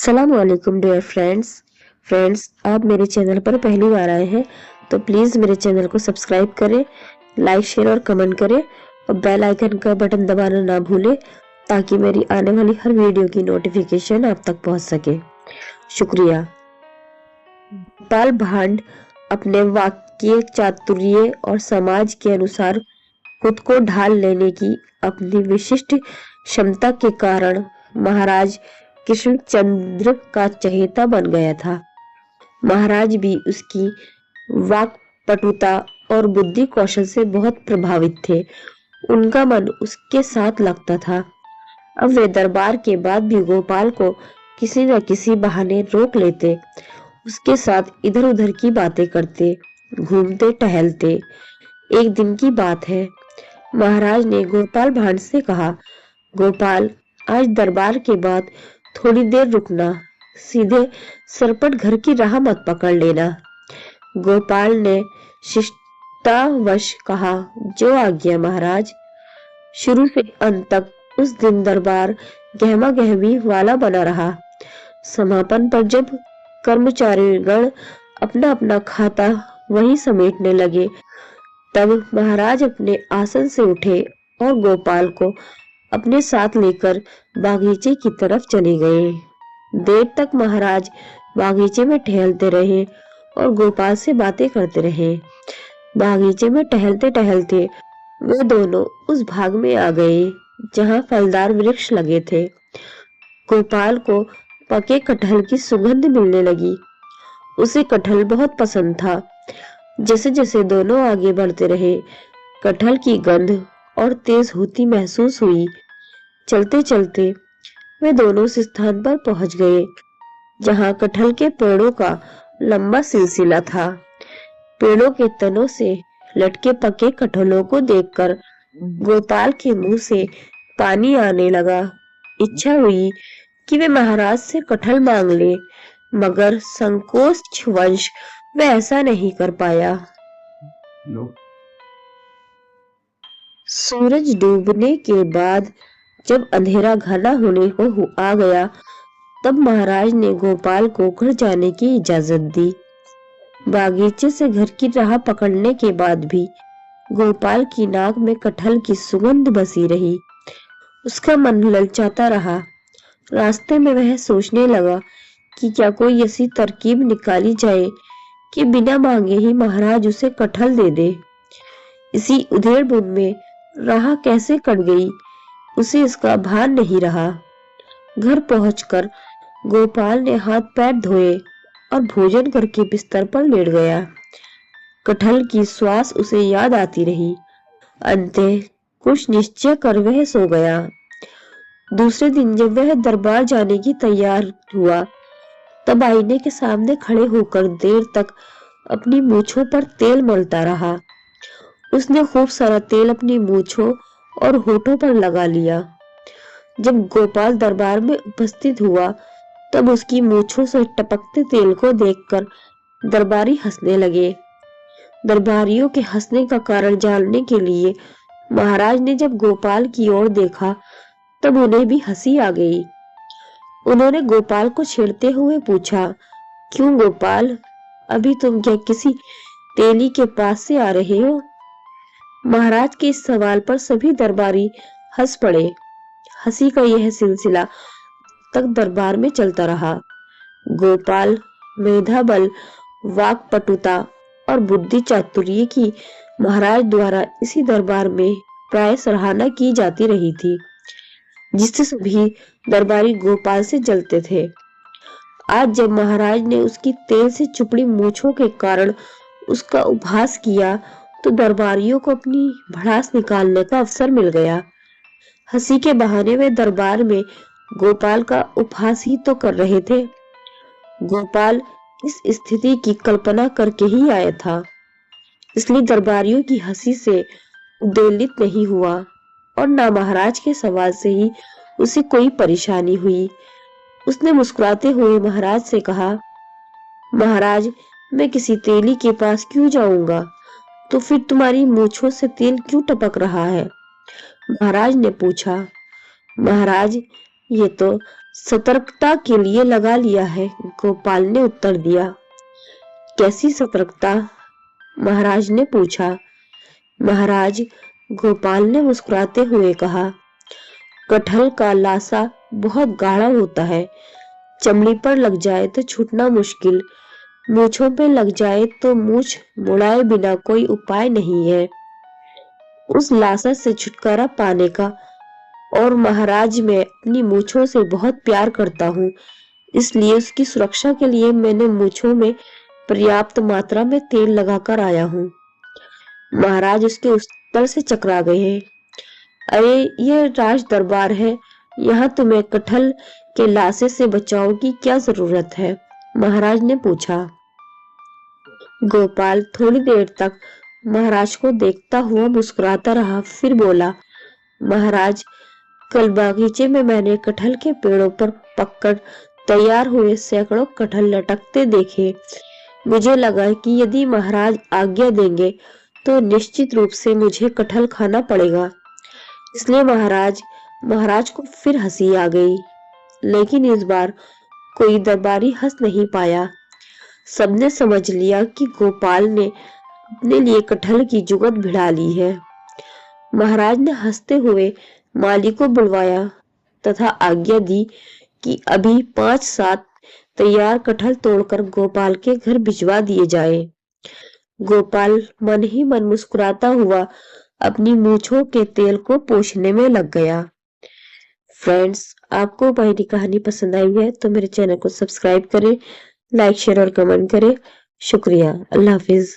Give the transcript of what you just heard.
अस्सलामुअलैकुम dear friends आप मेरे चैनल पर पहली बार आए हैं तो प्लीज़ मेरे चैनल को सब्सक्राइब करें, लाइक शेयर और कमेंट करें और बेल आइकन का बटन दबाना ना भूलें ताकि मेरी आने वाली हर वीडियो की नोटिफिकेशन आप तक पहुंच सके। शुक्रिया। गोपाल भांड अपने वाक्य चातुर्य और समाज के अनुसार खुद को ढाल लेने की अपनी विशिष्ट क्षमता के कारण महाराज कृष्णचंद्र का चहेता बन गया था। महाराज भी उसकी वाक्पटुता और बुद्धि कौशल से बहुत प्रभावित थे। उनका मन उसके साथ लगता था। अब वे दरबार के बाद भी गोपाल को किसी न किसी बहाने रोक लेते, उसके साथ इधर उधर की बातें करते, घूमते टहलते। एक दिन की बात है, महाराज ने गोपाल भांड से कहा, गोपाल, आज दरबार के बाद थोड़ी देर रुकना, सीधे सरपट घर की राह मत पकड़ लेना। गोपाल ने शिष्टावश कहा, जो आज्ञा महाराज। शुरू से अंत तक उस दिन दरबार गहमा गहमी वाला बना रहा। समापन पर जब कर्मचारीगण अपना अपना खाता वहीं समेटने लगे, तब महाराज अपने आसन से उठे और गोपाल को अपने साथ लेकर बागीचे की तरफ चले गए। देर तक महाराज बागीचे में टहलते रहे और गोपाल से बातें करते रहे। बागीचे में टहलते टहलते वे दोनों उस भाग में आ गए जहां फलदार वृक्ष लगे थे। गोपाल को पके कटहल की सुगंध मिलने लगी। उसे कटहल बहुत पसंद था। जैसे जैसे दोनों आगे बढ़ते रहे, कटहल की गंध और तेज होती महसूस हुई। चलते चलते वे दोनों उस स्थान पर पहुंच गए जहां कटहल के पेड़ों का लंबा सिलसिला था। पेड़ों के तनों से लटके पके कटहलों को देखकर गोपाल के मुंह से पानी आने लगा। इच्छा हुई कि वे महाराज से कटहल मांग ले, मगर संकोचवश वे ऐसा नहीं कर पाया। सूरज डूबने के बाद जब अंधेरा घना होने को आ गया, तब महाराज ने गोपाल को घर जाने की इजाजत दी। बागीचे से घर की राह पकड़ने के बाद भी गोपाल की नाक में कटहल की सुगंध बसी रही। उसका मन ललचाता रहा। रास्ते में वह सोचने लगा कि क्या कोई ऐसी तरकीब निकाली जाए कि बिना मांगे ही महाराज उसे कटहल दे दे। इसी उधेड़-बुन में राह कैसे कट गई, उसे इसका भान नहीं रहा। घर पहुंचकर गोपाल ने हाथ पैर धोए और भोजन करके बिस्तर पर लेट गया। कटहल की श्वास उसे याद आती रही। अंततः कुछ निश्चय कर वह सो गया। दूसरे दिन जब वह दरबार जाने की तैयार हुआ, तब आईने के सामने खड़े होकर देर तक अपनी मूंछों पर तेल मलता रहा। उसने खूब सारा तेल अपनी मूंछों और होठों पर लगा लिया। जब गोपाल दरबार में उपस्थित हुआ, तब उसकी मूंछों से टपकते तेल को देखकर दरबारी हंसने लगे। दरबारियों के हंसने का कारण जानने के लिए महाराज ने जब गोपाल की ओर देखा, तब उन्हें भी हंसी आ गई। उन्होंने गोपाल को छेड़ते हुए पूछा, क्यों गोपाल, अभी तुम क्या किसी तेली के पास से आ रहे हो? महाराज के इस सवाल पर सभी दरबारी हंस पड़े। हंसी का यह सिलसिला तक दरबार में चलता रहा। गोपाल मेधा बल, वाक्पटुता और बुद्धि चातुर्य की महाराज द्वारा इसी दरबार में प्राय सराहना की जाती रही थी, जिससे सभी दरबारी गोपाल से जलते थे। आज जब महाराज ने उसकी तेल से चुपड़ी मूंछों के कारण उसका उपहास किया, तो दरबारियों को अपनी भड़ास निकालने का अवसर मिल गया। हंसी के बहाने वे दरबार में गोपाल का उपहास ही तो कर रहे थे। गोपाल इस स्थिति की कल्पना करके ही आया था, इसलिए दरबारियों की हंसी से उद्वेलित नहीं हुआ और ना महाराज के सवाल से ही उसे कोई परेशानी हुई। उसने मुस्कुराते हुए महाराज से कहा, महाराज, मैं किसी तेली के पास क्यों जाऊंगा? तो फिर तुम्हारी मूंछों से तेल क्यों टपक रहा है? महाराज ने पूछा। महाराज, ये तो सतर्कता के लिए लगा लिया है, गोपाल ने उत्तर दिया। कैसी सतर्कता? महाराज ने पूछा। महाराज, गोपाल ने मुस्कुराते हुए कहा, कटहल का लासा बहुत गाढ़ा होता है, चमड़ी पर लग जाए तो छूटना मुश्किल, मूछों पे लग जाए तो मूछ मुड़ाए बिना कोई उपाय नहीं है उस लाशा से छुटकारा पाने का। और महाराज, मैं अपनी मूछों से बहुत प्यार करता हूँ, इसलिए उसकी सुरक्षा के लिए मैंने मूछों में पर्याप्त मात्रा में तेल लगाकर आया हूँ। महाराज उसके उत्तर से चकरा गए हैं। अरे, ये राज दरबार है, यहाँ तुम्हें कटहल के लाशे से बचाव की क्या जरूरत है? महाराज ने पूछा। गोपाल थोड़ी देर तक महाराज को देखता हुआ मुस्कुराता रहा, फिर बोला, महाराज, कल बागीचे में मैंने कटहल के पेड़ों पर पककर तैयार हुए सैकड़ों कटहल लटकते देखे। मुझे लगा कि यदि महाराज आज्ञा देंगे तो निश्चित रूप से मुझे कटहल खाना पड़ेगा, इसलिए महाराज को फिर हंसी आ गई। लेकिन इस बार कोई दरबारी हंस नहीं पाया। सबने समझ लिया कि गोपाल ने अपने लिए कटहल की जुगत भिड़ा ली है। महाराज ने हंसते हुए माली को बुलवाया तथा आज्ञा दी कि अभी 5-7 तैयार कटहल तोड़कर गोपाल के घर भिजवा दिए जाए। गोपाल मन ही मन मुस्कुराता हुआ अपनी मूछों के तेल को पोंछने में लग गया। फ्रेंड्स, आपको मेरी कहानी पसंद आई है तो मेरे चैनल को सब्सक्राइब करें, लाइक, शेयर और कमेंट करें। शुक्रिया। अल्लाह हाफिज।